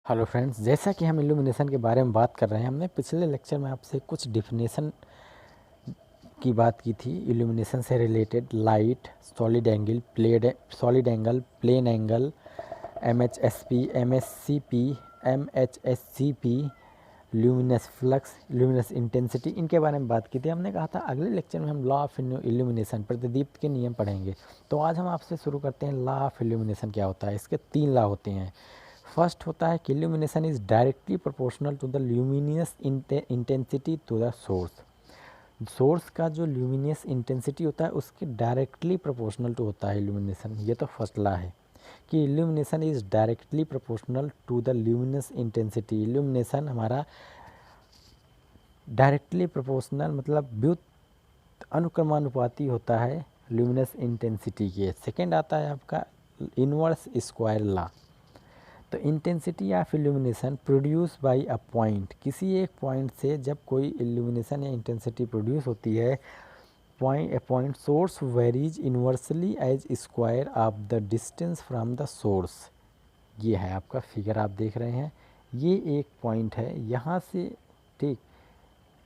Hello friends, जैसा कि हम इल्यूमिनेशन के बारे में बात कर रहे हैं, हमने पिछले लेक्चर में आपसे कुछ डिफिनेशन की बात की थी इल्यूमिनेशन से related. Light, solid angle, plane angle, MHSP, MSCP, MHSCP, luminous flux, luminous intensity, इनके बारे में बात की थी। हमने कहा था अगले लेक्चर में हम लॉ ऑफ इल्यूमिनेशन, प्रतिदीप्त के नियम पढ़ेंगे। तो आज हम आपसे शुरू करते हैं लॉ ऑफ इल्यूमिनेशन क्या होता है। इसके 3 लॉ होते हैं। फर्स्ट होता है कि illumination is directly proportional to the luminous intensity to the source. Source का जो ल्यूमिनियस इंटेंसिटी होता है उसके डायरेक्टली प्रोपोर्शनल टू होता है इल्यूमिनेशन। ये तो फर्स्ट लॉ है कि illumination is directly proportional to the luminous intensity. Illumination हमारा डायरेक्टली प्रोपोर्शनल मतलब व्युत अनुक्रमानुपाती होता है ल्यूमिनस इंटेंसिटी के। सेकेंड आता है आपका इनवर्स स्क्वायर लॉ। तो intensity of illumination produce bye a point, किसी एक पॉइंट से जब कोई इल्यूमिनेशन या इंटेंसिटी प्रोड्यूस होती है, point source varies inversely as square of the distance from the source. ये है आपका फिगर, आप देख रहे हैं, ये एक पॉइंट है यहाँ से, ठीक,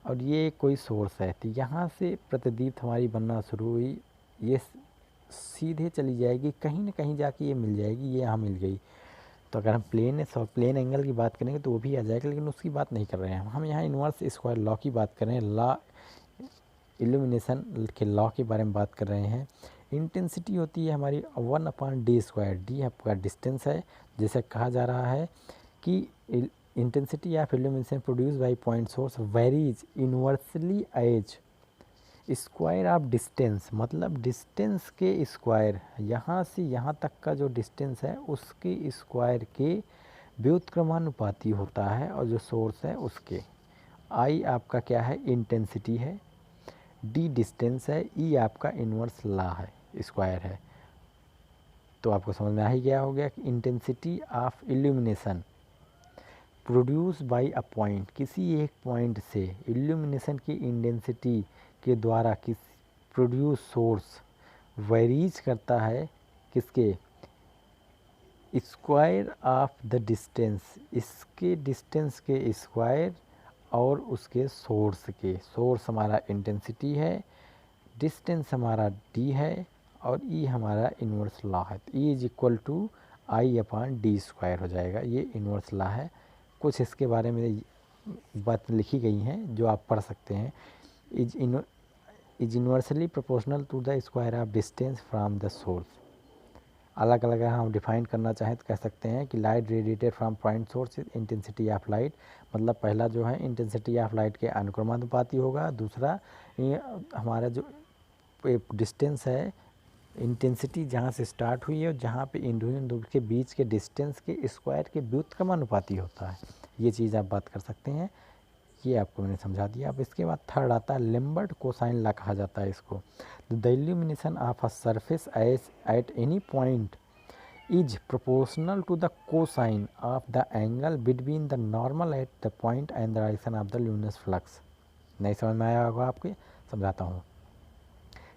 और ये कोई सोर्स है। तो यहाँ से प्रतिदीप्त हमारी बनना शुरू हुई, ये सीधे चली जाएगी, कहीं ना कहीं जाके ये मिल जाएगी, ये यहाँ मिल गई। तो अगर हम प्लेन एंगल की बात करेंगे तो वो भी आ जाएगा, लेकिन उसकी बात नहीं कर रहे हैं हम यहाँ इन्वर्स स्क्वायर लॉ की बात कर रहे हैं। लॉ इल्यूमिनेशन के लॉ के बारे में बात कर रहे हैं। इंटेंसिटी होती है हमारी 1/d²। डी आपका डिस्टेंस है, जैसे कहा जा रहा है कि intensity of illumination produce by point source varies inversely as square of distance, मतलब डिस्टेंस के स्क्वायर, यहाँ से यहाँ तक का जो डिस्टेंस है उसके स्क्वायर के व्युत्क्रमानुपाती होता है, और जो सोर्स है उसके। आई आपका क्या है, इंटेंसिटी है, डी डिस्टेंस है, ई आपका इन्वर्स लॉ है, स्क्वायर है। तो आपको समझ में आ ही गया हो गया कि intensity of illumination produce bye a point, किसी एक पॉइंट से इल्यूमिनेशन की इंटेंसिटी के द्वारा किस प्रोड्यूस सोर्स वेरीज करता है किसके, स्क्वायर ऑफ द डिस्टेंस, इसके डिस्टेंस के स्क्वायर और उसके सोर्स के। सोर्स हमारा इंटेंसिटी है, डिस्टेंस हमारा डी है, और ई हमारा इन्वर्स लॉ है। तो E is equal to I/d² हो जाएगा, ये इन्वर्स लॉ है। कुछ इसके बारे में बात लिखी गई हैं जो आप पढ़ सकते हैं। Is inversely proportional to the square of distance from the source. अलग अलग हम डिफाइन करना चाहें तो कह सकते हैं कि light radiated from point source intensity of light, मतलब पहला जो है इंटेंसिटी ऑफ लाइट के अनुक्रमानुपाती होगा। दूसरा ये हमारा जो डिस्टेंस है, इंटेंसिटी जहाँ से स्टार्ट हुई है और जहाँ पे एंड हुई, उन दोनों के बीच के डिस्टेंस के स्क्वायर के व्युत्क्रमानुपाती होता है। ये चीज़ आप बात कर सकते हैं, ये आपको मैंने समझा दिया। अब इसके बाद थर्ड आता है लैम्बर्ट कोसाइन लॉ कहा जाता है इसको। The illumination of a surface at any point is proportional to the cosine of the angle between the normal at the point and the direction of the luminous flux. नहीं समझ में आया होगा आपके, समझाता हूँ।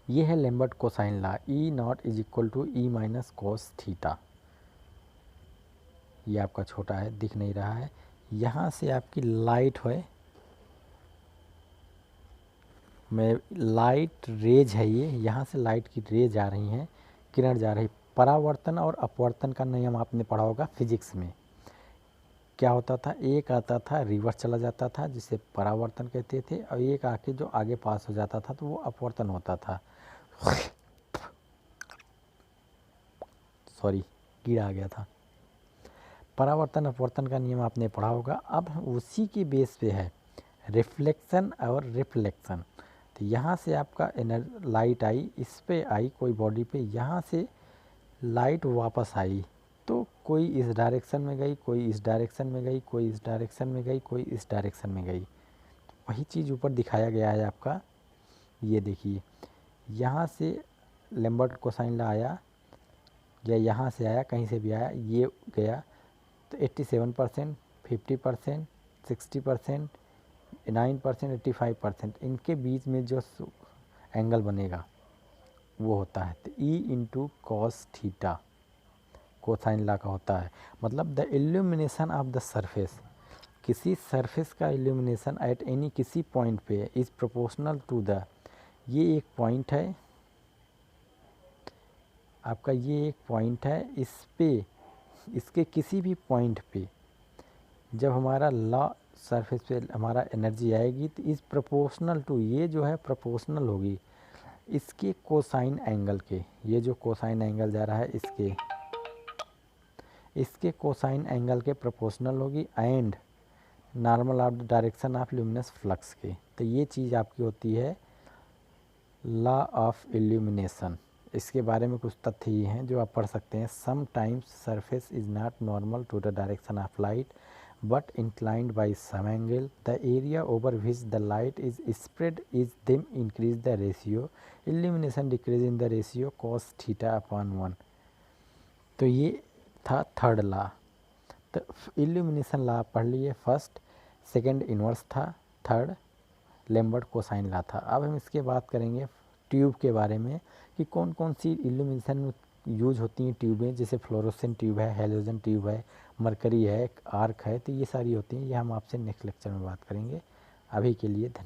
ये है Lambert cosine law, E0 is equal to E-cos θ। ये आपका छोटा है, दिख नहीं रहा है। यहाँ से आपकी लाइट है, मैं लाइट रेज है ये, यहाँ से लाइट की रेज आ रही हैं, किरण जा रही। परावर्तन और अपवर्तन का नियम आपने पढ़ा होगा फिजिक्स में। क्या होता था, एक आता था रिवर्स चला जाता था जिसे परावर्तन कहते थे, और एक आके जो आगे पास हो जाता था तो वो अपवर्तन होता था। सॉरी, कीड़ा आ गया था। परावर्तन अपवर्तन का नियम आपने पढ़ा होगा। अब उसी के बेस पे है रिफ्लेक्शन और रिफ्लेक्शन। तो यहाँ से आपका लाइट आई, इस पे आई कोई बॉडी पे, यहाँ से लाइट वापस आई, तो कोई इस डायरेक्शन में गई, कोई इस डायरेक्शन में गई, कोई इस डायरेक्शन में गई, कोई इस डायरेक्शन में गई। तो वही चीज़ ऊपर दिखाया गया है आपका, ये देखिए। यहाँ से लैम्बर्ट कोसाइन लॉ आया, या यहाँ से आया, कहीं से भी आया, ये गया, तो 87%, 50%, 60%, 9%, 85%, इनके बीच में जो एंगल बनेगा वो होता है। तो E × cos θ, कोसाइन लॉ का होता है। मतलब the illumination of the surface, किसी सरफेस का इल्यूमिनेशन एट एनी किसी पॉइंट पे इज़ प्रोपोर्शनल टू द, ये एक पॉइंट है आपका, ये एक पॉइंट है, इस पे इसके किसी भी पॉइंट पे जब हमारा लॉ सरफेस पे हमारा एनर्जी आएगी तो इज़ प्रोपोर्शनल टू, ये जो है प्रोपोर्शनल होगी इसके कोसाइन एंगल के, ये जो कोसाइन एंगल जा रहा है इसके कोसाइन एंगल के प्रोपोर्शनल होगी and normal of the direction of luminous flux के। तो ये चीज़ आपकी होती है लॉ ऑफ इल्यूमिनेशन। इसके बारे में कुछ तथ्य ये हैं जो आप पढ़ सकते हैं। Some times surface is not normal to the direction of light but inclined by some angle. The area over which the light is spread is them increase the ratio. Illumination decrease in the ratio cos theta upon 1. तो ये था third law. तो illumination law पढ़ लिए first, second inverse था, third Lambert cosine law था। अब हम इसके बात करेंगे ट्यूब के बारे में कि कौन कौन सी इल्यूमिनेशन यूज होती हैं ट्यूबें, जैसे फ्लोरोसेंट ट्यूब है, हैलोजन ट्यूब है, मरकरी है, आर्क है, तो ये सारी होती हैं। ये हम आपसे नेक्स्ट लेक्चर में बात करेंगे। अभी के लिए धन्यवाद।